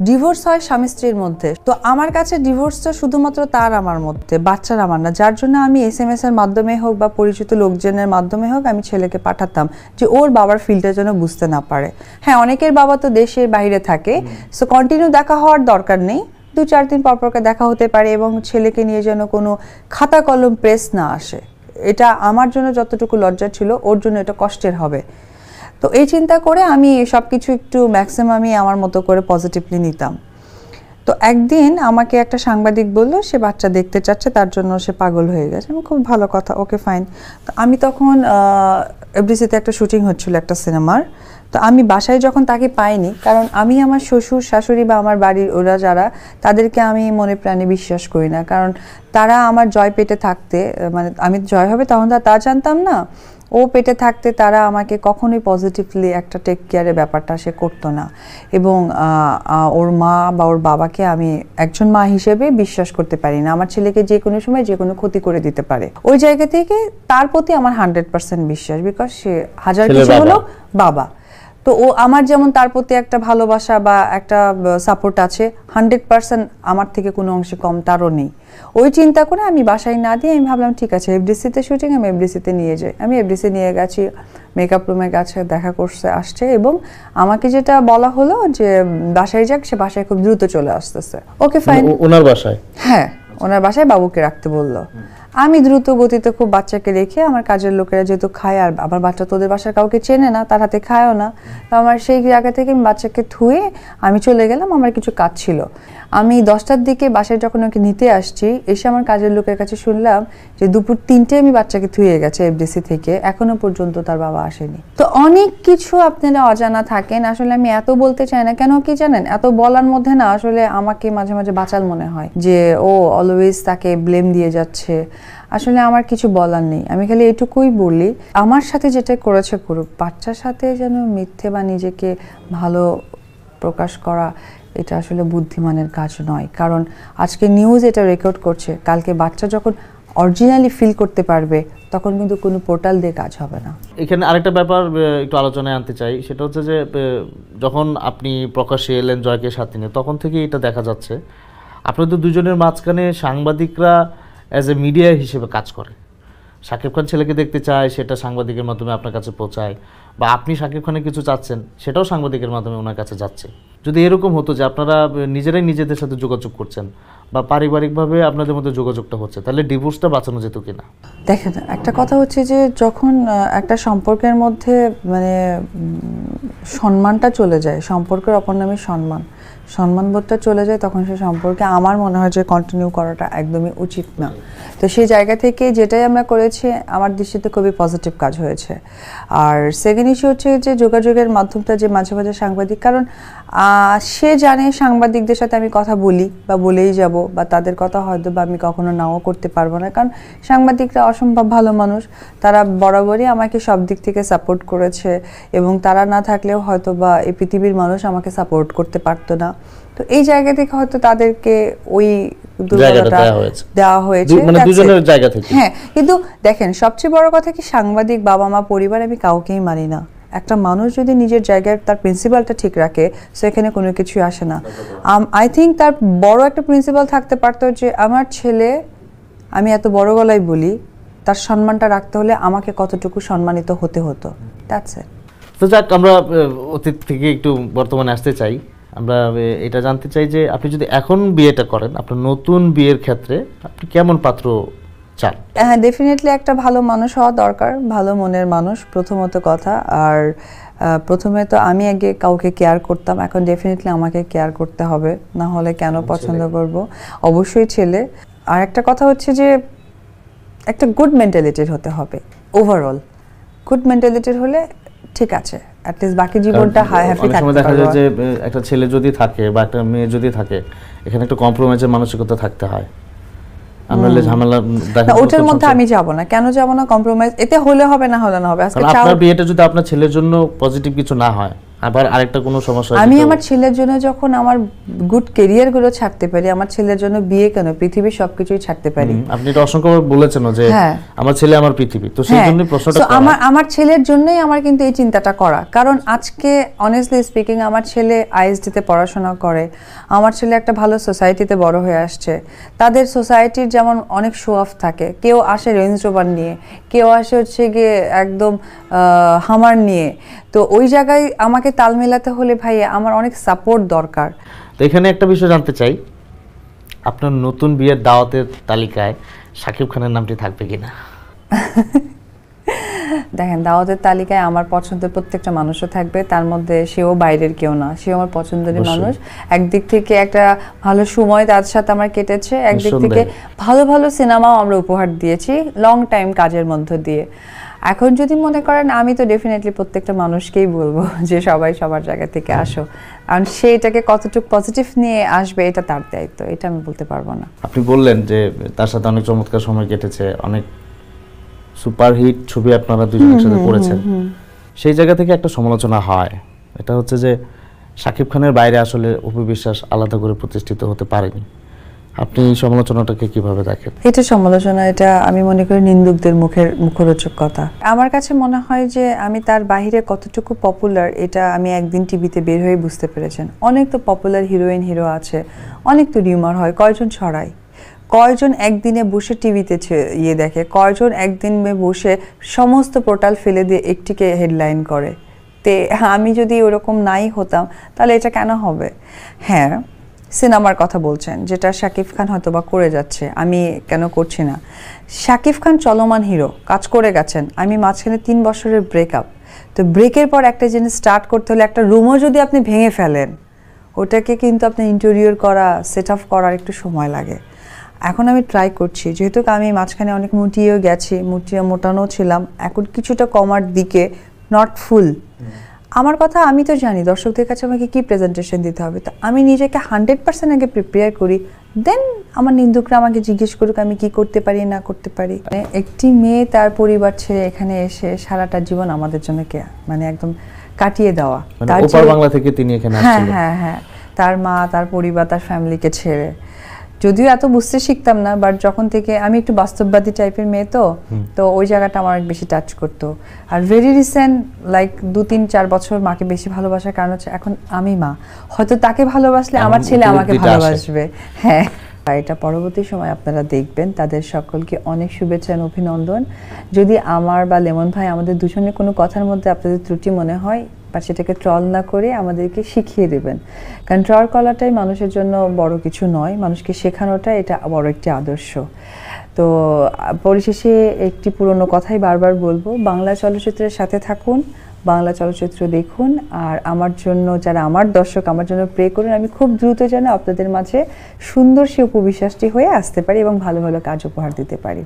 Divorce হয় স্বামী স্ত্রীর মধ্যে। তো আমার কাছে ডিভোর্সটা শুধুমাত্র তার আমার মধ্যে, বাচ্চার আমার না, যার জন্য আমি SMS এর মাধ্যমে হোক বা পরিচিত লোকজনের মাধ্যমে হোক আমি ছেলেকে পাঠাতাম যে ওর বাবার ফিলটা যেন বুঝতে না পারে। হ্যাঁ, অনেকের বাবা তো দেশের বাইরে থাকে, সো কন্টিনিউ দেখা হওয়ার দরকার নেই, 2-4 দিন পর পর দেখা হতে পারে, এবং ছেলেকে নিয়ে যেন কোনো খাতা কলম প্রেস না আসে। এটা আমার জন্য যতটুকু লজ্জা ছিল ওর জন্য এটা কষ্টের হবে। তো এই চিন্তা করে আমি সব কিছু একটু ম্যাক্সিমামই আমার মতো করে পজিটিভলি নিতাম। তো একদিন আমাকে একটা সাংবাদিক বলল সে বাচ্চা দেখতে চাচ্ছে, তার জন্য সে পাগল হয়ে গেছে। আমি খুব ভালো কথা, ওকে ফাইন। তো আমি তখন FDC-তে একটা শুটিং হচ্ছিল একটা সিনেমার। তো আমি বাসায় যখন তাকে পাইনি, কারণ আমি আমার শ্বশুর শাশুড়ি বা আমার বাড়ির ওরা যারা, তাদেরকে আমি মনে প্রাণে বিশ্বাস করি না, কারণ তারা আমার জয় পেটে থাকতে, মানে আমি জয় হবে তখন তা জানতাম না, ও পেটে থাকতে তারা আমাকে কখনোই পজিটিভলি একটা টেক কেয়ারের ব্যাপারটা সে করতো না। এবং ওর মা বা ওর বাবাকে আমি একজন মা হিসেবে বিশ্বাস করতে পারি না। আমার ছেলেকে যে কোনো সময় যে কোনো ক্ষতি করে দিতে পারে। ওই জায়গা থেকে তার প্রতি আমার 100% বিশ্বাস, বিকজ সে হাজার কিছু হলো বাবা। তো ও আমার যেমন তার প্রতি একটা ভালোবাসা বা একটা সাপোর্ট আছে, 100% আমার থেকে কোনো অংশে কম তারও নেই। ওই চিন্তা করে আমি বাসায় না দিয়ে আমি ভাবলাম ঠিক আছে FDC-তে শুটিং, আমি FDC-তে নিয়ে যাই। আমি FDC নিয়ে গেছি, মেকআপ রুমে গেছে, দেখা করছে, আসছে, এবং আমাকে যেটা বলা হলো যে বাসায় যাক, সে বাসায় খুব দ্রুত চলে আসতেছে। Okay fine. ওনার বাসায়? হ্যাঁ, ওনার বাসায় বাবুকে রাখতে বললো। আমি দ্রুত গতিতে খুব বাচ্চাকে রেখে, আমার কাজের লোকেরা যেহেতু খায়, আর আমার বাচ্চা তোদের বাসার কাউকে চেনে না, তার হাতে খায়ও না, তো আমার সেই জায়গা থেকে আমি বাচ্চাকে থুয়ে আমি চলে গেলাম। আমার কিছু কাজ ছিল। আমি 10টার দিকে বাসায় যখন ওকে নিতে আসছি, এসে আমার কাজের লোকের কাছে শুনলাম যে দুপুর 3টে আমি বাচ্চাকে থুয়ে গেছে FDC থেকে, এখনো পর্যন্ত তার বাবা আসেনি। তো অনেক কিছু আপনারা অজানা থাকেন। আসলে আমি এত বলতে চাই না, কেন কি জানেন, এত বলার মধ্যে না আসলে আমাকে মাঝে মাঝে বাচাল মনে হয় যে ও অলওয়েজ তাকে ব্লেম দিয়ে যাচ্ছে। আসলে আমার কিছু বলার নেই, আমি খালি এটুকুই বলি, আমার সাথে যেটা করেছে করুক, বাচ্চার সাথে যেন মিথ্যে বা নিজেকে ভালো প্রকাশ করা, এটা আসলে বুদ্ধিমানের কাজ নয়। কারণ আজকে নিউজ এটা রেকর্ড করছে, কালকে বাচ্চা যখন অরিজিনালি ফিল করতে পারবে তখন কিন্তু কোনো পোর্টাল দিয়ে কাজ হবে না। এখানে আরেকটা ব্যাপার একটু আলোচনায় আনতে চাই, সেটা হচ্ছে যে যখন আপনি প্রকাশ্যে এলেন জয়কে সাথে নিয়ে, তখন থেকে এটা দেখা যাচ্ছে আপনাদের দুজনের মাঝখানে সাংবাদিকরা অ্যাজ এ মিডিয়া হিসেবে কাজ করে। শাকিব খান ছেলেকে দেখতে চায়, সেটা সাংবাদিকের মাধ্যমে আপনার কাছে পৌঁছায়, বা আপনি শাকিব খানের কিছু চাচ্ছেন, সেটাও সাংবাদিকের মাধ্যমে ওনার কাছে যাচ্ছে। যদি এরকম হতো যে আপনারা নিজেরাই নিজেদের সাথে যোগাযোগ করছেন বা পারিবারিকভাবে আপনাদের মধ্যে যোগাযোগটা হচ্ছে, তাহলে ডিভোর্সটা বাঁচানো যেত কিনা? দেখেন, একটা কথা হচ্ছে যে যখন একটা সম্পর্কের মধ্যে মানে সম্মানটা চলে যায়, সম্পর্কের অপর নামে সম্মানবোধটা চলে যায়, তখন সে সম্পর্কে আমার মনে হয় যে কন্টিনিউ করাটা একদমই উচিত না। তো সেই জায়গা থেকে যেটাই আমরা করেছি আমার দৃষ্টিতে খুবই পজিটিভ কাজ হয়েছে। আর সেকেন্ড ইস্যু হচ্ছে যে যোগাযোগের মাধ্যমটা যে মাঝে মাঝে সাংবাদিক, কারণ সে জানে সাংবাদিকদের সাথে আমি কথা বলি বা বলেই যাব, বা তাদের কথা হয়তো বা আমি কখনো নাও করতে পারবো না, কারণ সাংবাদিকরা অসম্ভব ভালো মানুষ, তারা বরাবরই আমাকে সব দিক থেকে সাপোর্ট করেছে, এবং তারা না থাকলেও হয়তো বা এই পৃথিবীর মানুষ আমাকে সাপোর্ট করতে পারতো না। তো এই জায়গা থেকে হয়তো তাদেরকে ওই দেওয়া হয়েছে দুজনের জায়গা থেকে। হ্যাঁ, কিন্তু দেখেন সবচেয়ে বড় কথা কি, সাংবাদিক, বাবা মা, পরিবার, আমি কাউকেই মানি না। একটা মানুষ যদি নিজের জায়গায় তার প্রিন্সিপালটা ঠিক রাখে, সেখানে কোনো কিছু আসে না। আই থিঙ্ক তার বড় একটা প্রিন্সিপাল থাকতে পারতো যে আমার ছেলে, আমি এত বড় গলায় বলি, তার সম্মানটা রাখতে হলে আমাকে কতটুকু সম্মানিত হতে হতো। That's it. তো যাক, আমরা অতীত থেকে একটু বর্তমানে আসতে চাই। আমরা এটা জানতে চাই যে আপনি যদি এখন বিয়েটা করেন, আপনার নতুন বিয়ের ক্ষেত্রে আপনি কেমন পাত্র চান? হ্যাঁ, ডেফিনেটলি একটা ভালো মানুষ হওয়া দরকার, ভালো মনের মানুষ প্রথমত কথা। আর প্রথমে তো আমি আগে কাউকে কেয়ার করতাম, এখন ডেফিনেটলি আমাকে কেয়ার করতে হবে, না হলে কেন পছন্দ করব? অবশ্যই ছেলে। আর একটা কথা হচ্ছে যে একটা গুড মেন্টালিটির হতে হবে। ওভারঅল গুড মেন্টালিটির হলে ঠিক আছে, অ্যাটলিস্ট বাকি জীবনটা হ্যাপি থাকতে পারবে। দেখা যায় যে একটা ছেলে যদি থাকে বা একটা মেয়ে যদি থাকে, এখানে একটা কম্প্রোমাইজের মানসিকতা থাকতে হয়। ঝামেলা দেখা, ওটার মধ্যে আমি যাব না। কেন যাব না? কম্প্রোমাইজ এতে হলে হবে, না হলে না হবে। আজকে আপনার বিয়েটা যদি আপনার ছেলের জন্য পজিটিভ কিছু না হয়, আবার আরেকটা কোনো সমস্যা আমি আমার ছেলের জন্য যখন আমার গুড ক্যারিয়ার গুলো ছাড়তে পারি, আমার ছেলের জন্য বিয়ে কেন, পৃথিবীর সবকিছুই ছাড়তে পারি। আপনি এটা অসংখ্যবার বলেছেন যে আমার ছেলে আমার পৃথিবী, তো সেই জন্য প্রশ্নটা আমার ছেলের জন্যই আমার কিন্তু এই চিন্তাটা করা। কারণ আজকে অনেস্টলি স্পিকিং আমার ছেলে আইএসডিতে পড়াশোনা করে, আমার ছেলে একটা ভালো সোসাইটিতে বড় হয়ে আসছে। তাদের সোসাইটির যেমন অনেক শো অফ থাকে, কেউ আসে রেঞ্জ রোভার নিয়ে, কেউ আসে হচ্ছে গিয়ে একদম হামার নিয়ে। তো ওই জায়গায় আমাকে তাল মেলাতে হলে ভাই আমার অনেক সাপোর্ট দরকার। তো এখানে একটা বিষয় জানতে চাই, আপনার নতুন বিয়ের দাওয়াতের তালিকায় শাকিব খানের নামটি থাকবে কিনা? দেখেন, দাওয়াতের তালিকায় আমার পছন্দের প্রত্যেকটা মানুষও থাকবে, তার মধ্যে সেও বাইরের কেউ না, সেও আমার পছন্দেরই মানুষ। একদিক থেকে একটা ভালো সময় তার সাথে আমার কেটেছে, একদিক থেকে ভালো ভালো সিনেমাও আমরা উপহার দিয়েছি লং টাইম কাজের মধ্য দিয়ে। এখন যদি মনে করেন, আমি তো ডেফিনেটলি প্রত্যেকটা মানুষকেই বলবো যে সবাই সবার জায়গা থেকে আসো, আর সে এটাকে কতটুকু পজিটিভ নিয়ে আসবে এটা তার দায়িত্ব, এটা আমি বলতে পারবো না। আপনি বললেন যে তার সাথে অনেক চমৎকার সময় কেটেছে, অনেক সুপারহিট ছবি আপনারা দুজন একসাথে করেছেন। সেই জায়গা থেকে একটা সমালোচনা হয়, এটা হচ্ছে যে শাকিব খানের বাইরে আসলে অপু বিশ্বাস আলাদা করে প্রতিষ্ঠিত হতে পারেনি। আপনি এই সমালোচনাটাকে কিভাবে দেখেন? এটা সমালোচনা, এটা আমি মনে করি নিন্দুকদের মুখরোচক কথা। আমার কাছে মনে হয় যে আমি তার বাইরে কতটুকু পপুলার এটা আমি একদিন টিভিতে বের হয়ে বুঝতে পেরেছেন। অনেক তো পপুলার হিরোইন হিরো আছে, অনেক তো রিউমার হয়, কয়জন ছড়ায়, কয়জন একদিনে বসে টিভিতে দেখে, কয়জন একদিনে বসে সমস্ত পোর্টাল ফেলে দিয়ে একটিকে হেডলাইন করে। তে আমি যদি ওরকম নাই হতাম তাহলে এটা কেন হবে? হ্যাঁ, সিনেমার কথা বলছেন, যেটা শাকিব খান হয়তো বা করে যাচ্ছে, আমি কেন করছি না? শাকিব খান চলমান হিরো, কাজ করে গেছেন, আমি মাঝখানে 3 বছরের ব্রেকআপ। তো ব্রেকের পর একটা জিনিস স্টার্ট করতে হলে একটা রুমও যদি আপনি ভেঙে ফেলেন, ওটাকে কিন্তু আপনি ইন্টেরিয়র করা, সেট আপ করার একটু সময় লাগে। এখন আমি ট্রাই করছি, যেহেতু আমি মাঝখানে অনেক মুটিয়েও গেছি, মোটানো ছিলাম, এখন কিছুটা কমার দিকে, নট ফুল। আমার কথা আমি তো জানি দর্শকদের কাছে আমাকে কি প্রেজেন্টেশন দিতে হবে, তো আমি নিজেকে 100% আগে প্রিপেয়ার করি, দেন আমার নিন্দুকরা আমাকে জিজ্ঞেস করুক আমি কি করতে পারি না করতে পারি। একটি মেয়ে তার পরিবার ছেড়ে এখানে এসে সারাটা জীবন আমাদের জন্য মানে একদম কাটিয়ে দেওয়া, তার ওপার বাংলা থেকে তিনি এখানে আসছেন। হ্যাঁ হ্যাঁ, তার মা, তার পরিবার, তার ফ্যামিলিকে ছেড়ে। যদিও এত বুঝতে শিখতাম না, বাট যখন থেকে আমি একটু বাস্তববাদী টাইপের মেয়ে, তো ওই জায়গাটা আমার অনেক বেশি টাচ করতো। আর ভেরি রিসেন্ট লাইক 2-3-4 বছর মাকে বেশি ভালোবাসার কারণ হচ্ছে এখন আমি মা, হয়তো তাকে ভালোবাসলে আমার ছেলে আমাকে ভালোবাসবে। হ্যাঁ, এটা পরবর্তী সময় আপনারা দেখবেন। তাদের সকলকে অনেক শুভেচ্ছা এবং অভিনন্দন। যদি আমার বা লেমন ভাই আমাদের দুজনের কোনো কথার মধ্যে আপনাদের ত্রুটি মনে হয়, বা সেটাকে ট্রল না করে আমাদেরকে শিখিয়ে দেবেন, কারণ ট্রল করাটাই মানুষের জন্য বড় কিছু নয়, মানুষকে শেখানোটা এটা বড় একটি আদর্শ। তো পরিশেষে একটি পুরনো কথাই বারবার বলবো, বাংলা চলচ্চিত্রের সাথে থাকুন, বাংলা চলচ্চিত্র দেখুন, আর আমার জন্য যারা আমার দর্শক আমার জন্য প্রে করুন, আমি খুব দ্রুত যেন আপনাদের মাঝে সুন্দর সে উপবিশ্বাসটি হয়ে আসতে পারি এবং ভালো ভালো কাজ উপহার দিতে পারি।